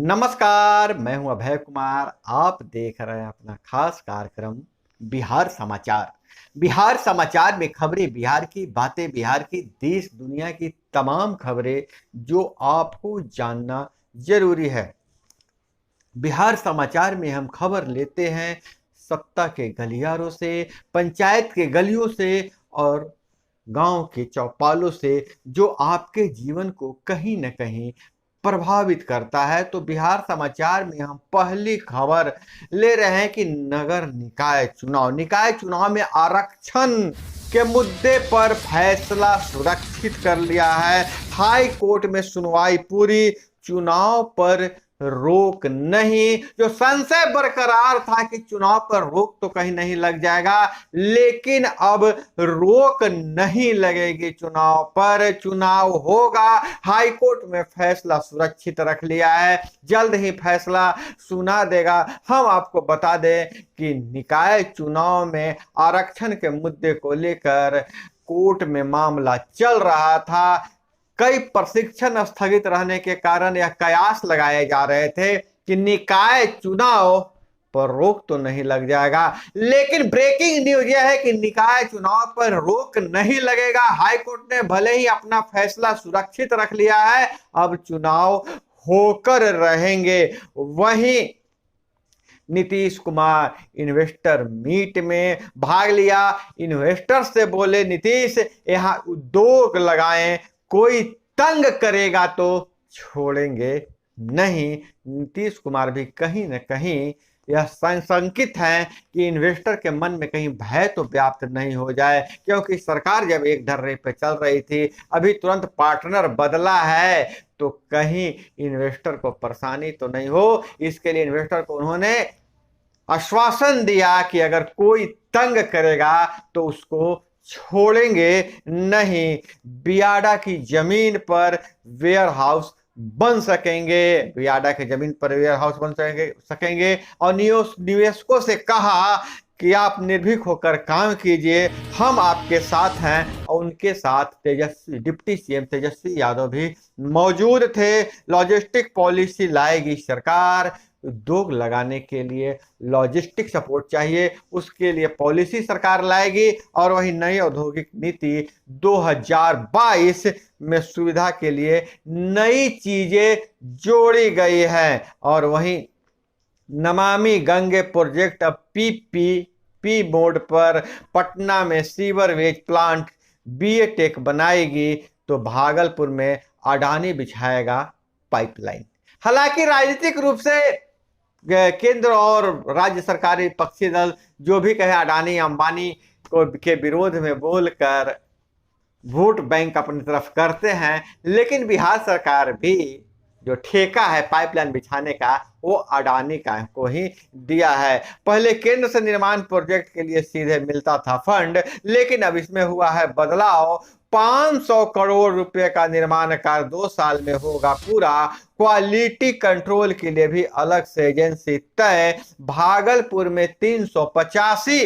नमस्कार, मैं हूं अभय कुमार। आप देख रहे हैं अपना खास कार्यक्रम बिहार समाचार। बिहार समाचार में खबरें बिहार की, बातें बिहार की, देश दुनिया की तमाम खबरें जो आपको जानना जरूरी है। बिहार समाचार में हम खबर लेते हैं सत्ता के गलियारों से, पंचायत के गलियों से और गांव के चौपालों से, जो आपके जीवन को कहीं न कहीं प्रभावित करता है। तो बिहार समाचार में हम पहली खबर ले रहे हैं कि निकाय चुनाव में आरक्षण के मुद्दे पर फैसला सुरक्षित कर लिया है। हाई कोर्ट में सुनवाई पूरी, चुनाव पर रोक नहीं। जो संशय बरकरार था कि चुनाव पर रोक तो कहीं नहीं लग जाएगा, लेकिन अब रोक नहीं लगेगी चुनाव पर, चुनाव होगा। हाई कोर्ट में फैसला सुरक्षित रख लिया है, जल्द ही फैसला सुना देगा। हम आपको बता दें कि निकाय चुनाव में आरक्षण के मुद्दे को लेकर कोर्ट में मामला चल रहा था। कई प्रशिक्षण स्थगित रहने के कारण यह कयास लगाए जा रहे थे कि निकाय चुनाव पर रोक तो नहीं लग जाएगा, लेकिन ब्रेकिंग न्यूज यह है कि निकाय चुनाव पर रोक नहीं लगेगा। हाईकोर्ट ने भले ही अपना फैसला सुरक्षित रख लिया है, अब चुनाव होकर रहेंगे। वहीं नीतीश कुमार इन्वेस्टर मीट में भाग लिया। इन्वेस्टर से बोले नीतीश, यहां उद्योग लगाएं, कोई तंग करेगा तो छोड़ेंगे नहीं। नीतीश कुमार भी कहीं न कहीं यह संकित है कि इन्वेस्टर के मन में कहीं भय तो व्याप्त नहीं हो जाए, क्योंकि सरकार जब एक ढर्रे पे चल रही थी, अभी तुरंत पार्टनर बदला है, तो कहीं इन्वेस्टर को परेशानी तो नहीं हो। इसके लिए इन्वेस्टर को उन्होंने आश्वासन दिया कि अगर कोई तंग करेगा तो उसको छोड़ेंगे नहीं। बियाडा की जमीन पर वेयर हाउस बन सकेंगे, बियाडा की जमीन पर वेयर हाउस बन सकेंगे और निवेशकों से कहा कि आप निर्भीक होकर काम कीजिए, हम आपके साथ हैं। और उनके साथ डिप्टी सीएम तेजस्वी यादव भी मौजूद थे। लॉजिस्टिक पॉलिसी लाएगी सरकार, उद्योग लगाने के लिए लॉजिस्टिक सपोर्ट चाहिए, उसके लिए पॉलिसी सरकार लाएगी। और वही नई औद्योगिक नीति 2022 में सुविधा के लिए नई चीजें जोड़ी गई है। और वहीं नमामि गंगे प्रोजेक्ट अब पीपीपी मोड पर, पटना में सीवरवेज प्लांट बीएटेक बनाएगी तो भागलपुर में अडानी बिछाएगा पाइपलाइन। हालांकि राजनीतिक रूप से केंद्र और राज्य सरकारी पक्षी दल जो भी कहे अडानी अंबानी को के विरोध में बोलकर वोट बैंक अपनी तरफ करते हैं, लेकिन बिहार सरकार भी जो ठेका है पाइपलाइन बिछाने का वो अडानी का को ही दिया है। पहले केंद्र से निर्माण प्रोजेक्ट के लिए सीधे मिलता था फंड, लेकिन अब इसमें हुआ है बदलाव। 500 करोड़ रुपए का निर्माण कार्य 2 साल में होगा पूरा। क्वालिटी कंट्रोल के लिए भी अलग से एजेंसी तय। भागलपुर में 385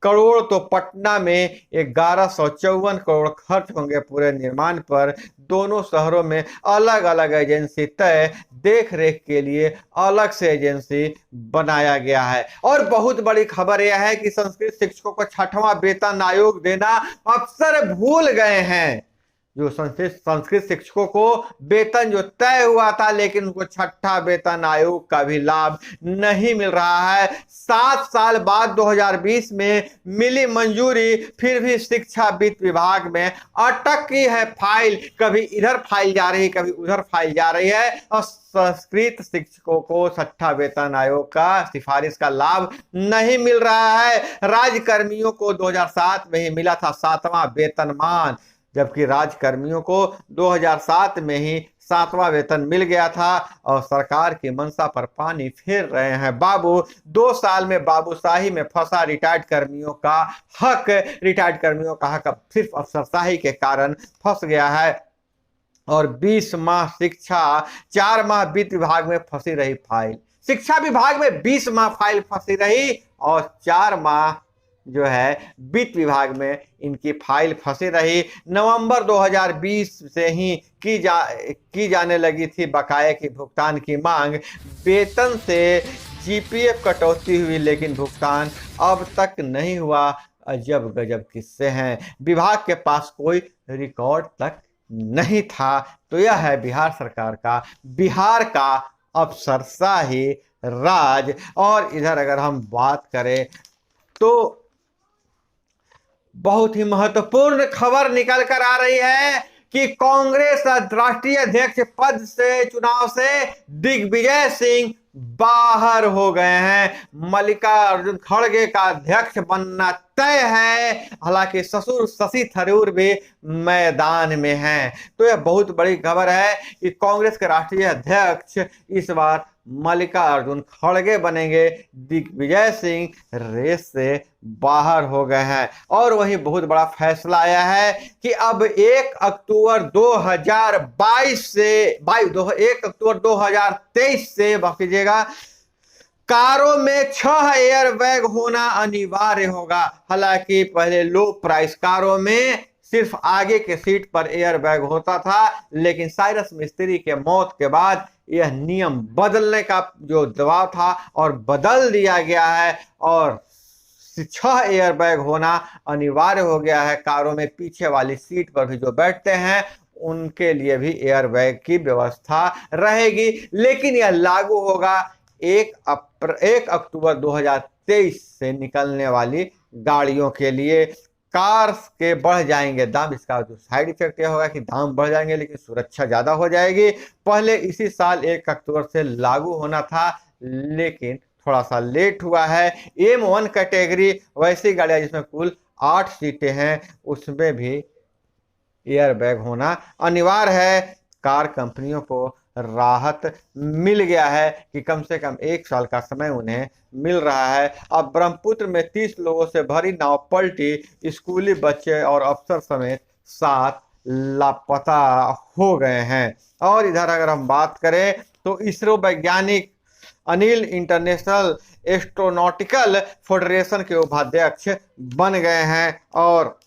करोड़ तो पटना में 1154 करोड़ खर्च होंगे पूरे निर्माण पर। दोनों शहरों में अलग अलग एजेंसी तय, देख रेख के लिए अलग से एजेंसी बनाया गया है। और बहुत बड़ी खबर यह है कि संस्कृत शिक्षकों को 6वां वेतन आयोग देना अफसर भूल गए हैं। जो संस्कृत शिक्षकों को वेतन जो तय हुआ था, लेकिन उनको 6ठा वेतन आयोग का भी लाभ नहीं मिल रहा है। 7 साल बाद 2020 में मिली मंजूरी, फिर भी शिक्षा वित्त विभाग में अटकी है फाइल। कभी इधर फाइल जा रही है, कभी उधर फाइल जा रही है। और संस्कृत शिक्षकों को 6ठा वेतन आयोग का सिफारिश का लाभ नहीं मिल रहा है। राज्यकर्मियों को 2007 में ही मिला था 7वां वेतनमान, जबकि राज्यकर्मियों को 2007 में ही 7वां वेतन मिल गया था। और सरकार की मंशा पर पानी फेर रहे हैं बाबू। 2 साल में बाबूशाही में फंसा रिटायर्ड कर्मियों का हक। रिटायर्ड कर्मियों का हक अब सिर्फ अफसरशाही के कारण फंस गया है। और 20 माह शिक्षा, 4 माह वित्त विभाग में फंसी रही फाइल। शिक्षा विभाग में 20 माह फाइल फंसी रही और 4 माह जो है वित्त विभाग में इनकी फाइल फंसी रही। नवंबर 2020 से ही की जाने लगी थी बकाये की भुगतान की मांग। वेतन से जीपीएफ कटौती हुई लेकिन भुगतान अब तक नहीं हुआ। अजब गजब किस्से हैं, विभाग के पास कोई रिकॉर्ड तक नहीं था। तो यह है बिहार सरकार का, बिहार का अफसरशाही राज। और इधर अगर हम बात करें तो बहुत ही महत्वपूर्ण खबर निकल कर आ रही है कि कांग्रेस राष्ट्रीय अध्यक्ष पद से चुनाव से दिग्विजय सिंह बाहर हो गए हैं। मल्लिकार्जुन खड़गे का अध्यक्ष बनना तय है। हालांकि ससुर शशि थरूर भी मैदान में हैं। तो यह बहुत बड़ी खबर है कि कांग्रेस के राष्ट्रीय अध्यक्ष इस बार मल्लिकार्जुन खड़गे बनेंगे। दिग्विजय सिंह रेस से बाहर हो गए हैं। और वही बहुत बड़ा फैसला आया है कि अब 1 अक्टूबर 2022 से 1 अक्टूबर 2023 से कीजिएगा, कारों में 6 एयरबैग होना अनिवार्य होगा। हालांकि पहले लो प्राइस कारों में सिर्फ आगे के सीट पर एयरबैग होता था, लेकिन साइरस मिस्त्री के मौत के बाद यह नियम बदलने का जो दबाव था और बदल दिया गया है और 6 एयरबैग होना अनिवार्य हो गया है। कारों में पीछे वाली सीट पर भी जो बैठते हैं उनके लिए भी एयरबैग की व्यवस्था रहेगी। लेकिन यह लागू होगा 1 अक्टूबर 2023 से निकलने वाली गाड़ियों के लिए। कार के बढ़ जाएंगे दाम। इसका जो साइड इफेक्ट यह होगा कि दाम बढ़ जाएंगे लेकिन सुरक्षा ज्यादा हो जाएगी। पहले इसी साल 1 अक्टूबर से लागू होना था लेकिन थोड़ा सा लेट हुआ है। M1 कैटेगरी वैसी गाड़ियां जिसमें कुल 8 सीटें हैं उसमें भी एयरबैग होना अनिवार्य है। कार कंपनियों को राहत मिल गया है कि कम से कम 1 साल का समय उन्हें मिल रहा है। अब ब्रह्मपुत्र में 30 लोगों से भरी नाव पलटी, स्कूली बच्चे और अफसर समेत 7 लापता हो गए हैं। और इधर अगर हम बात करें तो इसरो वैज्ञानिक अनिल इंटरनेशनल एस्ट्रोनॉटिकल फेडरेशन के उपाध्यक्ष बन गए हैं। और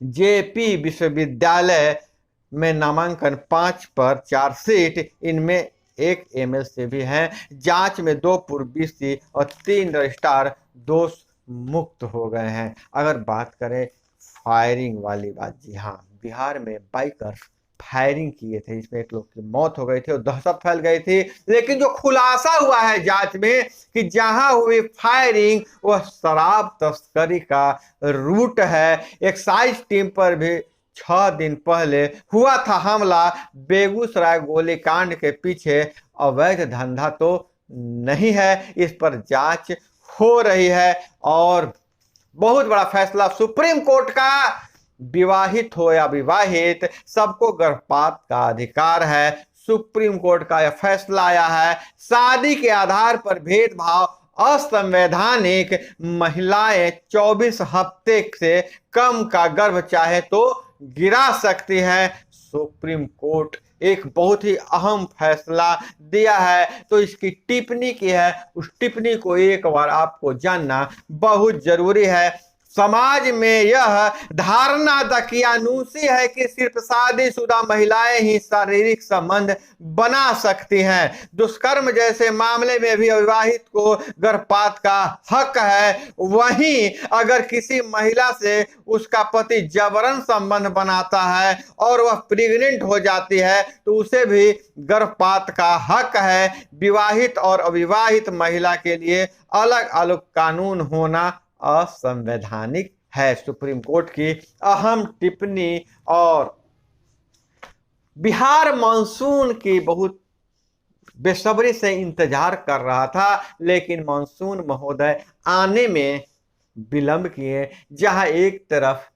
जेपी विश्वविद्यालय में नामांकन 5 पर 4 सीट, इनमें 1 एमएलसी भी हैं। जांच में 2 पूर्व बीसी और 3 रजिस्ट्रार दोष मुक्त हो गए हैं। अगर बात करें फायरिंग वाली बात, जी हाँ, बिहार में बाइकर्स फायरिंग किए थे जिसमें 1 लोग की मौत हो गई थी और दहशत फैल गई थी। लेकिन जो खुलासा हुआ है जांच में कि जहां हुई फायरिंग वह शराब तस्करी का रूट है। एक्साइज टीम पर भी 6 दिन पहले हुआ था हमला। बेगूसराय गोलीकांड के पीछे अवैध धंधा तो नहीं है, इस पर जांच हो रही है। और बहुत बड़ा फैसला सुप्रीम कोर्ट का, विवाहित हो या विवाहित सबको गर्भपात का अधिकार है। सुप्रीम कोर्ट का यह फैसला आया है। शादी के आधार पर भेदभाव असंवैधानिक। महिलाएं 24 हफ्ते से कम का गर्भ चाहे तो गिरा सकती है। सुप्रीम कोर्ट एक बहुत ही अहम फैसला दिया है तो इसकी टिप्पणी की है, उस टिप्पणी को एक बार आपको जानना बहुत जरूरी है। समाज में यह धारणा दकियानूसी है कि सिर्फ शादीशुदा महिलाएं ही शारीरिक संबंध बना सकती हैं। दुष्कर्म जैसे मामले में भी अविवाहित को गर्भपात का हक है। वहीं अगर किसी महिला से उसका पति जबरन संबंध बनाता है और वह प्रेग्नेंट हो जाती है तो उसे भी गर्भपात का हक है। विवाहित और अविवाहित महिला के लिए अलग अलग कानून होना असंवैधानिक है। सुप्रीम कोर्ट की अहम टिप्पणी। और बिहार मानसून की बहुत बेसब्री से इंतजार कर रहा था लेकिन मानसून महोदय आने में विलंब किए। जहां एक तरफ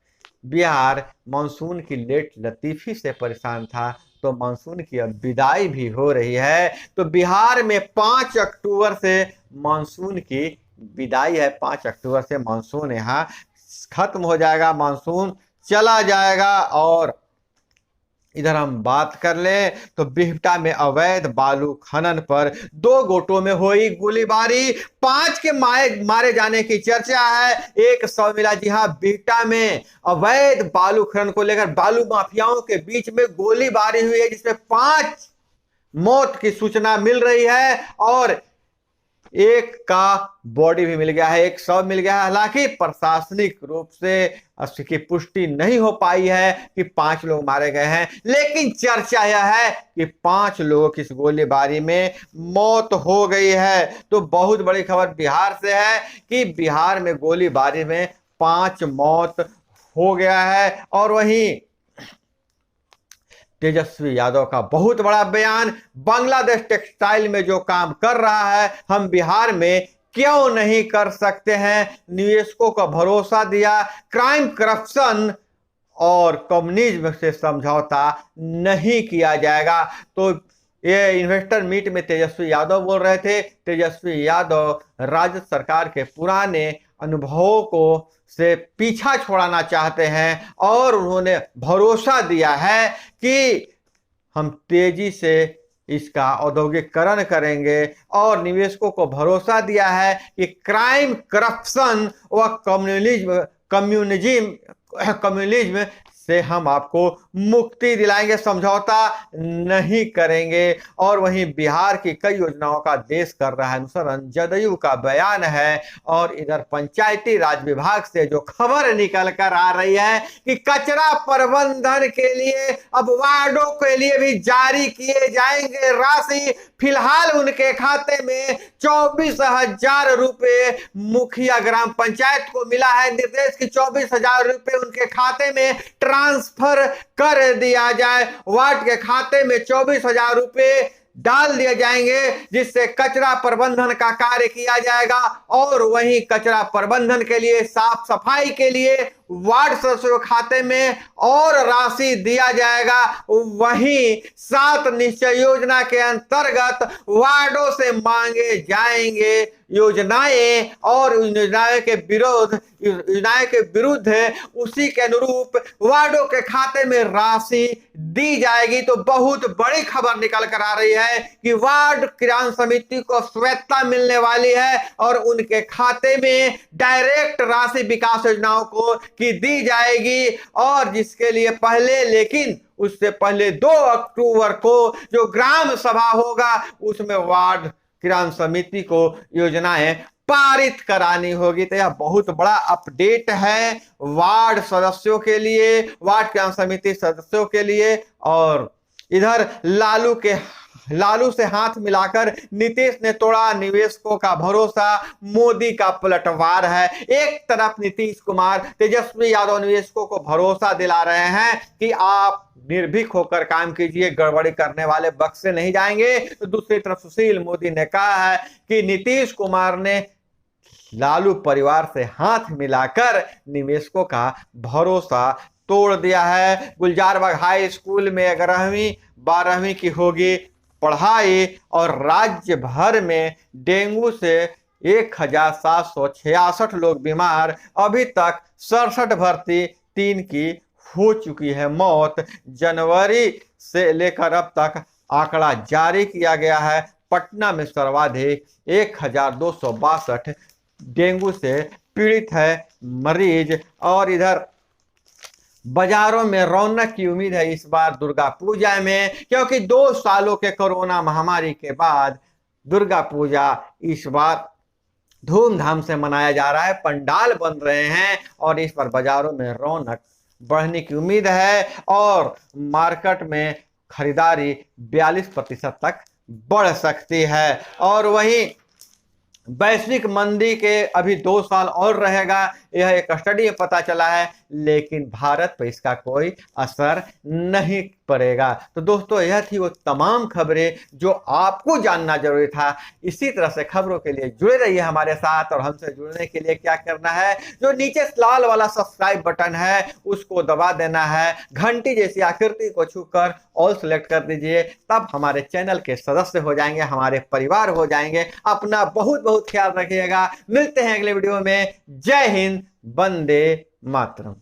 बिहार मानसून की लेट लतीफी से परेशान था तो मानसून की अब विदाई भी हो रही है। तो बिहार में 5 अक्टूबर से मानसून की विदाई है। 5 अक्टूबर से मानसून यहाँ खत्म हो जाएगा, मानसून चला जाएगा। और इधर हम बात कर ले तो बिहटा में अवैध बालू खनन पर 2 गुटों में हुई गोलीबारी, 5 के मारे जाने की चर्चा है। एक शव मिला। जी हां, बिहटा में अवैध बालू खनन को लेकर बालू माफियाओं के बीच में गोलीबारी हुई है, जिसमें 5 मौत की सूचना मिल रही है और एक का बॉडी भी मिल गया है, एक शव मिल गया है। हालांकि प्रशासनिक रूप से इसकी पुष्टि नहीं हो पाई है कि 5 लोग मारे गए हैं, लेकिन चर्चा यह है कि 5 लोगों की इस गोलीबारी में मौत हो गई है। तो बहुत बड़ी खबर बिहार से है कि बिहार में गोलीबारी में 5 मौत हो गया है। और वहीं तेजस्वी यादव का बहुत बड़ा बयान, बांग्लादेश टेक्सटाइल में जो काम कर रहा है हम बिहार में क्यों नहीं कर सकते हैं, निवेशकों का भरोसा दिया, क्राइम करप्शन और कम्युनिज्म से समझौता नहीं किया जाएगा। तो ये इन्वेस्टर मीट में तेजस्वी यादव बोल रहे थे। तेजस्वी यादव राज्य सरकार के पुराने अनुभवों को से पीछा छोड़ाना चाहते हैं और उन्होंने भरोसा दिया है कि हम तेजी से इसका औद्योगिकरण करेंगे और निवेशकों को भरोसा दिया है कि क्राइम, करप्शन व कम्युनिज्म से हम आपको मुक्ति दिलाएंगे, समझौता नहीं करेंगे। और वहीं बिहार की कई योजनाओं का देश कर रहा है अनुसरण, जदयू का बयान है। और इधर पंचायती राज विभाग से जो खबर निकल कर आ रही है कि कचरा प्रबंधन के लिए अब वार्डों के लिए भी जारी किए जाएंगे राशि। फिलहाल उनके खाते में 24,000 रुपए मुखिया ग्राम पंचायत को मिला है निर्देश की 24,000 रुपए उनके खाते में ट्रांसफर कर दिया जाए। वार्ड के खाते में 24,000 रुपए डाल दिए जाएंगे, जिससे कचरा प्रबंधन का कार्य किया जाएगा। और वहीं कचरा प्रबंधन के लिए, साफ सफाई के लिए वार्ड सदस्यों खाते में और राशि दिया जाएगा। वहीं 7 निश्चय योजना के अंतर्गत वार्डों से मांगे जाएंगे योजनाएं और योजनाएं के विरुद्ध उसी के अनुरूप वार्डों के खाते में राशि दी जाएगी। तो बहुत बड़ी खबर निकल कर आ रही है कि वार्ड किसान समिति को स्वायत्तता मिलने वाली है और उनके खाते में डायरेक्ट राशि विकास योजनाओं को की दी जाएगी। और जिसके लिए पहले, लेकिन उससे पहले 2 अक्टूबर को जो ग्राम सभा होगा उसमें वार्ड किसान समिति को योजनाएं पारित करानी होगी। तो यह बहुत बड़ा अपडेट है वार्ड सदस्यों के लिए, वार्ड किसान समिति सदस्यों के लिए। और इधर लालू से हाथ मिलाकर नीतीश ने तोड़ा निवेशकों का भरोसा, मोदी का पलटवार है। एक तरफ नीतीश कुमार, तेजस्वी यादव निवेशकों को भरोसा दिला रहे हैं कि आप निर्भीक होकर काम कीजिए, गड़बड़ी करने वाले बख्शे नहीं जाएंगे। तो दूसरी तरफ सुशील मोदी ने कहा है कि नीतीश कुमार ने लालू परिवार से हाथ मिलाकर निवेशकों का भरोसा तोड़ दिया है। गुलजारबाग हाई स्कूल में 11वीं 12वीं की होगी पढ़ाई और राज्य भर में डेंगू से 1,766 लोग बीमार। अभी तक 67 भर्ती, 3 की हो चुकी है मौत। जनवरी से लेकर अब तक आंकड़ा जारी किया गया है। पटना में सर्वाधिक 1,262 डेंगू से पीड़ित है मरीज। और इधर बाजारों में रौनक की उम्मीद है इस बार दुर्गा पूजा में, क्योंकि 2 सालों के कोरोना महामारी के बाद दुर्गा पूजा इस बार धूमधाम से मनाया जा रहा है। पंडाल बन रहे हैं और इस बार बाजारों में रौनक बढ़ने की उम्मीद है और मार्केट में खरीदारी 42% तक बढ़ सकती है। और वहीं वैश्विक मंदी के अभी 2 साल और रहेगा, यह एक स्टडी में पता चला है, लेकिन भारत पर इसका कोई असर नहीं पड़ेगा। तो दोस्तों, यह थी वो तमाम खबरें जो आपको जानना जरूरी था। इसी तरह से खबरों के लिए जुड़े रहिए हमारे साथ। और हमसे जुड़ने के लिए क्या करना है, जो नीचे लाल वाला सब्सक्राइब बटन है उसको दबा देना है, घंटी जैसी आकृति को छूकर ऑल सेलेक्ट कर दीजिए, तब हमारे चैनल के सदस्य हो जाएंगे, हमारे परिवार हो जाएंगे। अपना बहुत बहुत ख्याल रखिएगा। मिलते हैं अगले वीडियो में। जय हिंद, वंदे मातरम।